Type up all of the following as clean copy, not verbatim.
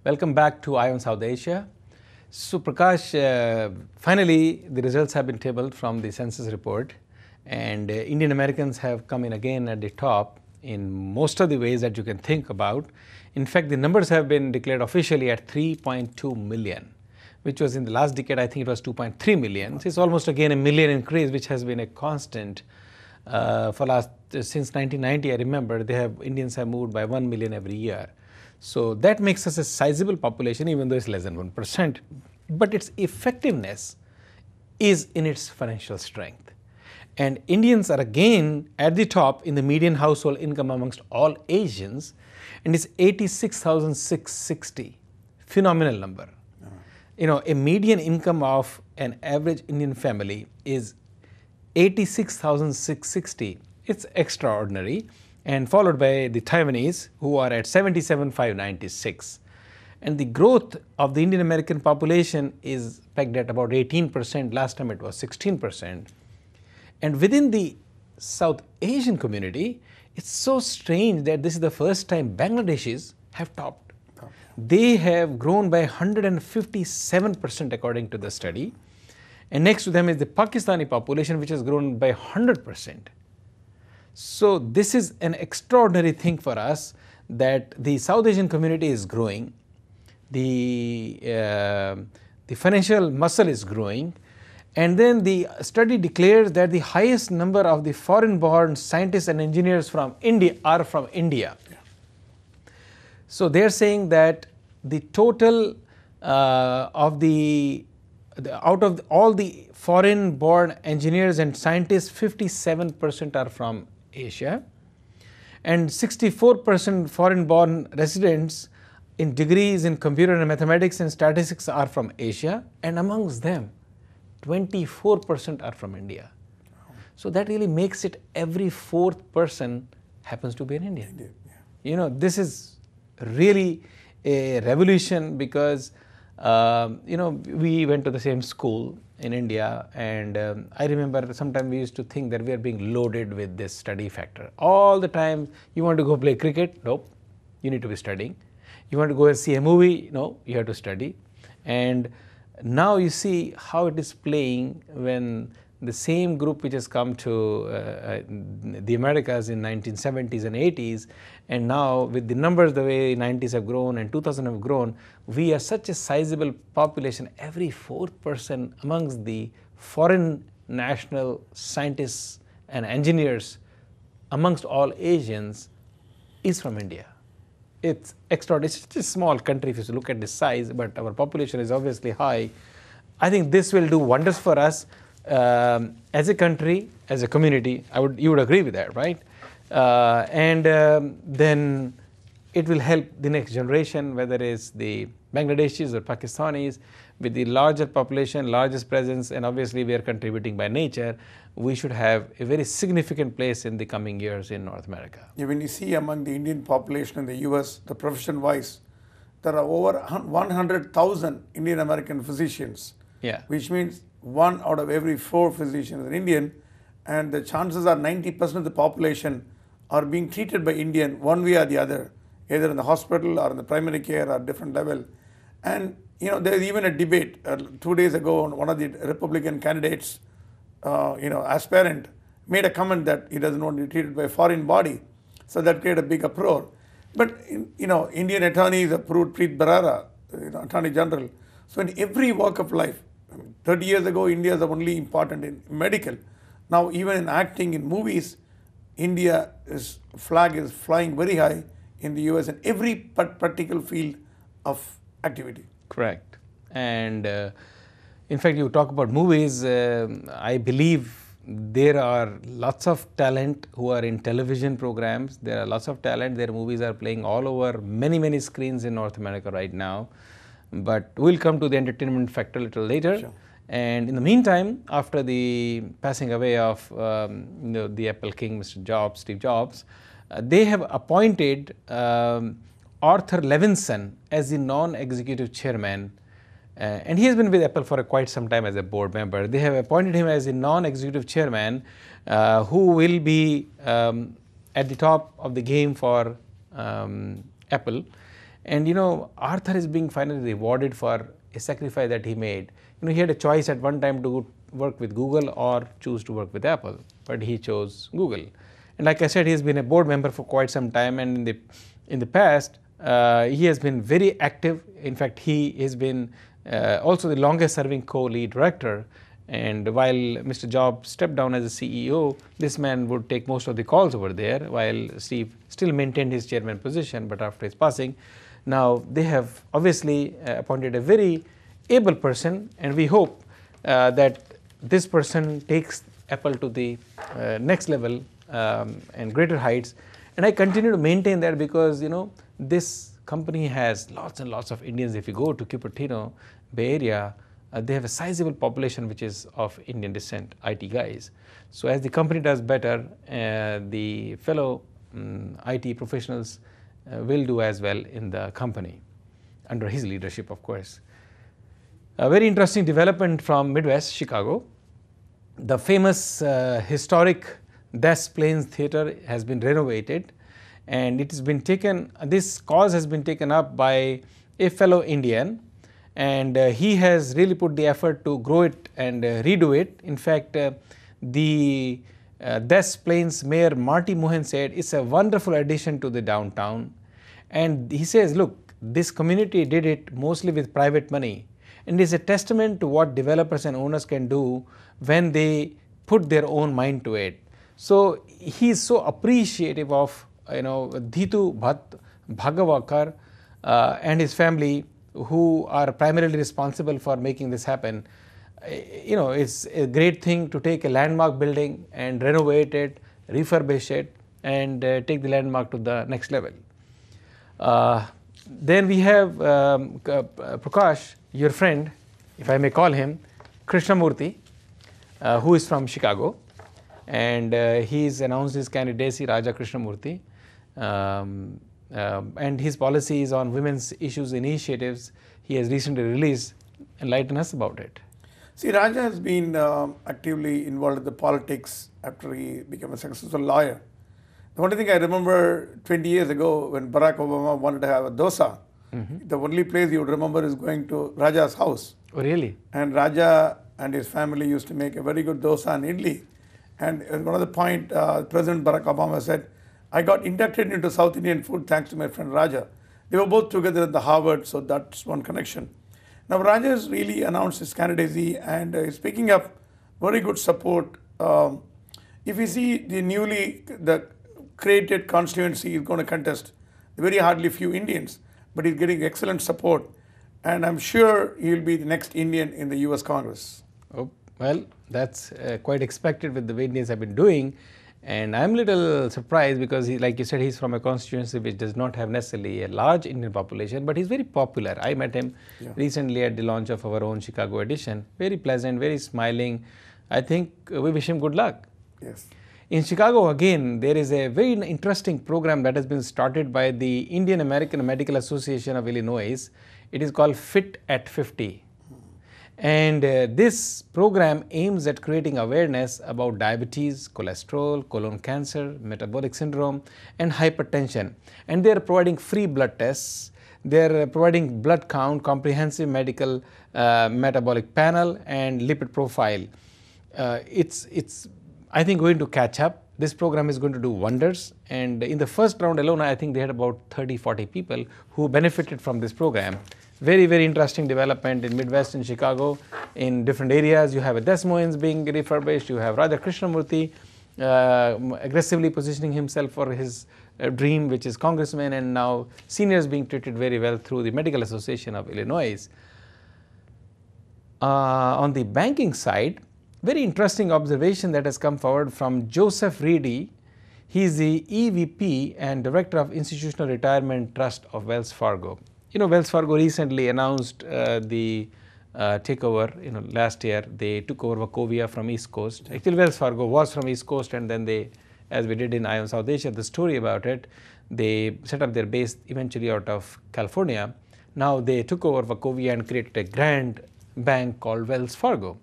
Welcome back to Eye on South Asia. So Prakash, finally the results have been tabled from the census report, and Indian Americans have come in again at the top in most of the ways that you can think about. In fact, the numbers have been declared officially at 3.2 million, which was in the last decade, I think it was 2.3 million. So it's almost again a million increase, which has been a constant since 1990. I remember Indians have moved by 1 million every year. So that makes us a sizable population, even though it's less than 1%. But its effectiveness is in its financial strength. And Indians are again at the top in the median household income amongst all Asians, and it's 86,660. Phenomenal number. You know, a median income of an average Indian family is 86,660. It's extraordinary. And followed by the Taiwanese, who are at 77,596. And the growth of the Indian American population is pegged at about 18%. Last time it was 16%. And within the South Asian community, it's so strange that this is the first time Bangladeshis have topped. They have grown by 157% according to the study. And next to them is the Pakistani population, which has grown by 100%. So this is an extraordinary thing for us, that the South Asian community is growing, the financial muscle is growing, and then the study declares that the highest number of the foreign-born scientists and engineers from India are from India. Yeah. So they are saying that the total out of all the foreign-born engineers and scientists, 57% are from Asia, and 64% foreign-born residents in degrees in computer and mathematics and statistics are from Asia, and amongst them 24% are from India. So that really makes it every fourth person happens to be an Indian. Yeah. You know, this is really a revolution, because we went to the same school in India, and I remember sometimes we used to think that we are being loaded with this study factor. All the time, you want to go play cricket? Nope, you need to be studying. You want to go and see a movie? No, you have to study. And now you see how it is playing when the same group which has come to the Americas in 1970s and 80s, and now with the numbers the way 90s have grown and 2000 have grown, we are such a sizable population. Every fourth person amongst the foreign national scientists and engineers amongst all Asians is from India. It's extraordinary. It's just a small country if you look at the size, but our population is obviously high. I think this will do wonders for us. As a country, as a community, you would agree with that, right? Then it will help the next generation, whether it's the Bangladeshis or Pakistanis, with the larger population, largest presence, and obviously we are contributing by nature. We should have a very significant place in the coming years in North America. Yeah, when you see among the Indian population in the US, the profession-wise, there are over 100,000 Indian American physicians. Yeah. Which means 1 out of every 4 physicians are Indian, and the chances are 90% of the population are being treated by Indian one way or the other, either in the hospital or in the primary care or different level. And there is even a debate 2 days ago on one of the Republican candidates, aspirant, made a comment that he doesn't want to be treated by a foreign body. So that created a big uproar. But Indian attorneys approved Preet Bharara, Attorney General. So in every walk of life, 30 years ago, India is only important in medical. Now, even in acting, in movies, India's flag is flying very high in the US in every particular field of activity. Correct. And in fact, you talk about movies, I believe there are lots of talent who are in television programs. There are lots of talent. Their movies are playing all over many, many screens in North America right now. But we'll come to the entertainment factor a little later. Sure. And in the meantime, after the passing away of the Apple king, Mr. Jobs, Steve Jobs, they have appointed Arthur Levinson as the non-executive chairman. And he has been with Apple for quite some time as a board member. They have appointed him as a non-executive chairman who will be at the top of the game for Apple. And Arthur is being finally rewarded for a sacrifice that he made. He had a choice at one time to work with Google or choose to work with Apple, but he chose Google. And like I said, he has been a board member for quite some time, and in the past he has been very active. In fact, he has been also the longest serving co-lead director. And while Mr. Jobs stepped down as a CEO, this man would take most of the calls over there, while Steve still maintained his chairman position. But after his passing, now they have obviously appointed a very able person, and we hope that this person takes Apple to the next level and greater heights. And I continue to maintain that because this company has lots and lots of Indians. If you go to Cupertino, Bay Area, they have a sizable population which is of Indian descent, IT guys. So as the company does better, the fellow IT professionals will do as well in the company, under his leadership, of course. A very interesting development from Midwest, Chicago. The famous historic Des Plaines Theatre has been renovated, and it has been taken, this cause has been taken up by a fellow Indian, and he has really put the effort to grow it and redo it. In fact, the Des Plaines Mayor Marty Mohan said it's a wonderful addition to the downtown, and he says, look, this community did it mostly with private money, and it's a testament to what developers and owners can do when they put their own mind to it. So he is so appreciative of Dhitu Bhatt Bhagavakar and his family, who are primarily responsible for making this happen. It's a great thing to take a landmark building and renovate it, refurbish it, and take the landmark to the next level. Then we have Prakash, your friend, if I may call him, Krishnamurthy, who is from Chicago, and he's announced his candidacy, Raja Krishnamurthy, and his policies on women's issues initiatives he has recently released. Enlighten us about it. See, Raja has been actively involved in the politics after he became a successful lawyer. The only thing I remember 20 years ago when Barack Obama wanted to have a dosa, the only place you would remember is going to Raja's house. Oh, really? And Raja and his family used to make a very good dosa and idli. And at one of the point, President Barack Obama said, I got inducted into South Indian food thanks to my friend Raja. They were both together at the Harvard, so that's one connection. Now, Raja has really announced his candidacy and is picking up very good support. If you see the created constituency is going to contest, very hardly few Indians, but he's getting excellent support. And I'm sure he'll be the next Indian in the US Congress. Oh, well, that's quite expected with the way Indians have been doing. And I'm a little surprised because, like you said, he's from a constituency which does not have necessarily a large Indian population, but he's very popular. I met him recently at the launch of our own Chicago edition. Very pleasant, very smiling. I think we wish him good luck. Yes. In Chicago, again, there is a very interesting program that has been started by the Indian American Medical Association of Illinois. It is called Fit at 50. And this program aims at creating awareness about diabetes, cholesterol, colon cancer, metabolic syndrome, and hypertension. And they are providing free blood tests. They are providing blood count, comprehensive medical metabolic panel, and lipid profile. It's I think going to catch up. This program is going to do wonders. And in the first round alone, I think they had about 30-40 people who benefited from this program. Very, very interesting development in Midwest and Chicago. In different areas, you have a Des Moines being refurbished. You have Raja Krishnamurthy aggressively positioning himself for his dream, which is congressman, and now seniors being treated very well through the Medical Association of Illinois. On the banking side, very interesting observation that has come forward from Joseph Reedy. He is the EVP and Director of Institutional Retirement Trust of Wells Fargo. Wells Fargo recently announced the takeover. Last year they took over Wachovia from East Coast. Actually, Wells Fargo was from East Coast, and then they, as we did in ION South Asia, the story about it, they set up their base eventually out of California. Now they took over Wachovia and created a grand bank called Wells Fargo.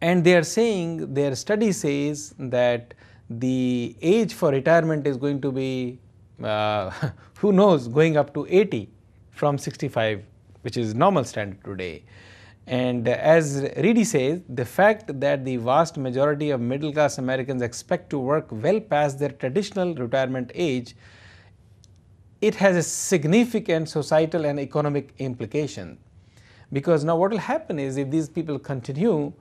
And they are saying, their study says that the age for retirement is going to be who knows, going up to 80 from 65, which is normal standard today. And as Reedy says, the fact that the vast majority of middle class Americans expect to work well past their traditional retirement age, it has a significant societal and economic implication. Because now what will happen is, if these people continue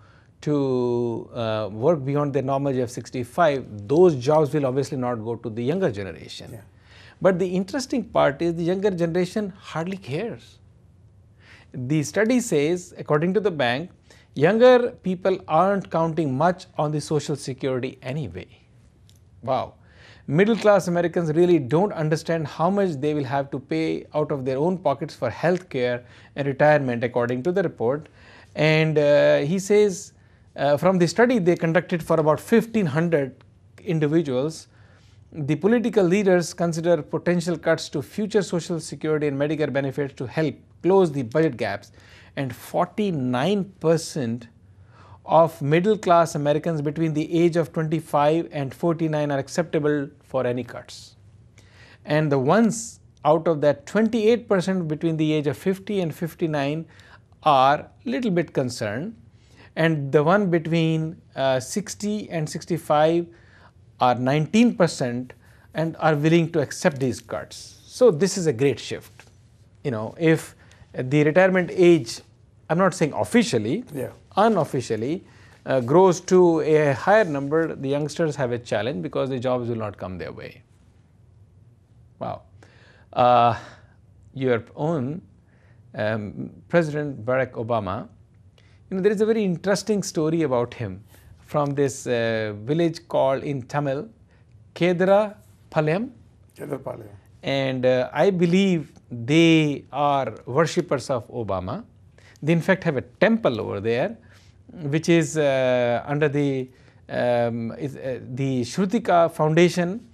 to work beyond their normal age of 65, those jobs will obviously not go to the younger generation. Yeah. But the interesting part is the younger generation hardly cares. The study says, according to the bank, younger people aren't counting much on the Social Security anyway. Wow. Middle class Americans really don't understand how much they will have to pay out of their own pockets for health care and retirement, according to the report. And he says, from the study they conducted for about 1,500 individuals, the political leaders consider potential cuts to future Social Security and Medicare benefits to help close the budget gaps, and 49% of middle class Americans between the age of 25 and 49 are acceptable for any cuts. And the ones out of that, 28% between the age of 50 and 59 are little bit concerned, and the one between 60 and 65 are 19% and are willing to accept these cuts. So this is a great shift. You know, if the retirement age, I'm not saying officially, unofficially, grows to a higher number, the youngsters have a challenge because the jobs will not come their way. Wow. Your own President Barack Obama, you know, there is a very interesting story about him from this village called in Tamil, Kedrapalayam. And I believe they are worshippers of Obama. They in fact have a temple over there, which is under the Shrutika Foundation,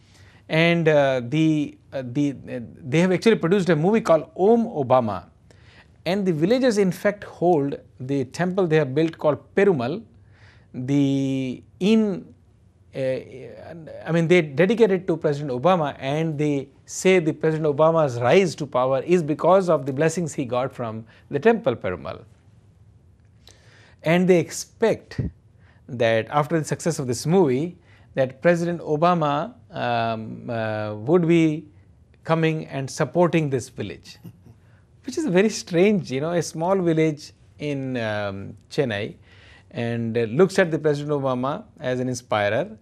and they have actually produced a movie called Om Obama. And the villagers in fact hold the temple they have built called Perumal. They dedicate it to President Obama, and they say the President Obama's rise to power is because of the blessings he got from the temple Perumal. And they expect that after the success of this movie, that President Obama would be coming and supporting this village, which is very strange, you know, a small village in Chennai, and looks at the President Obama as an inspirer,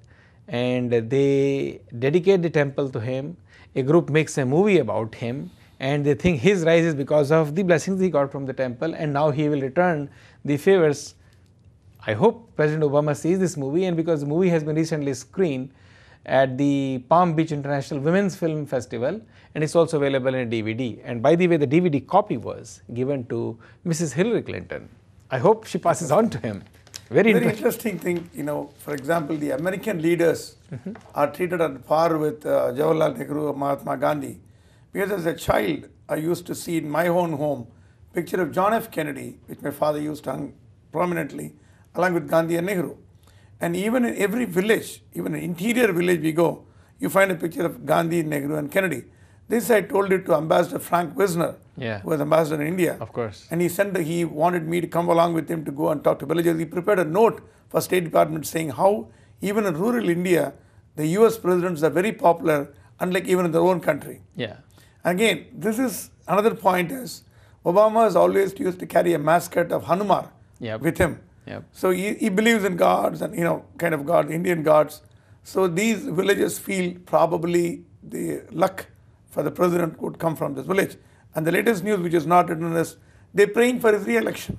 and they dedicate the temple to him. A group makes a movie about him, and they think his rise is because of the blessings he got from the temple, and now he will return the favors. I hope President Obama sees this movie, and because the movie has been recently screened at the Palm Beach International Women's Film Festival, and it's also available in a DVD. And by the way, the DVD copy was given to Mrs. Hillary Clinton. I hope she passes on to him. Very interesting thing, you know, for example, the American leaders are treated on par with Jawaharlal Nehru or Mahatma Gandhi. Because as a child, I used to see in my own home picture of John F. Kennedy, which my father used to hang prominently, along with Gandhi and Nehru. And even in every village, even an interior village we go, you find a picture of Gandhi, Nehru and Kennedy. This I told it to Ambassador Frank Wisner, who was ambassador in India. Of course. And he wanted me to come along with him to go and talk to villagers. He prepared a note for State Department saying how even in rural India, the US presidents are very popular, unlike even in their own country. Yeah. Again, this is another point is, Obama has always used to carry a mascot of Hanuman with him. So he believes in gods and, you know, kind of gods, Indian gods. So these villagers feel probably the luck for the president would come from this village. And the latest news, which is not written, is they're praying for his re-election.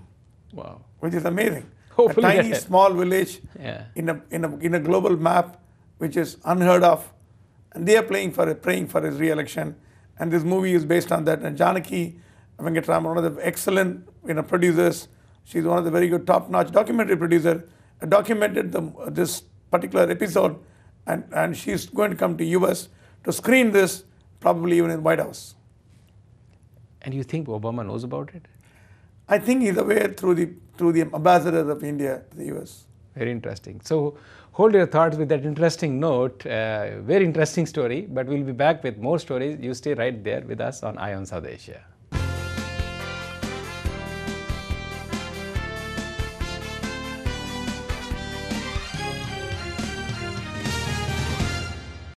Wow. Which is amazing. Hopefully, a tiny small village in a global map, which is unheard of, and they are praying for his re-election. And this movie is based on that. And Janaki Venkatraman, one of the excellent producers, she's one of the very good top-notch documentary producer, documented this particular episode, and she's going to come to US to screen this, probably even in White House. And you think Obama knows about it? I think he's aware through the ambassadors of India to the US. Very interesting. So hold your thoughts with that interesting note. Very interesting story, but we'll be back with more stories. You stay right there with us on Eye on South Asia.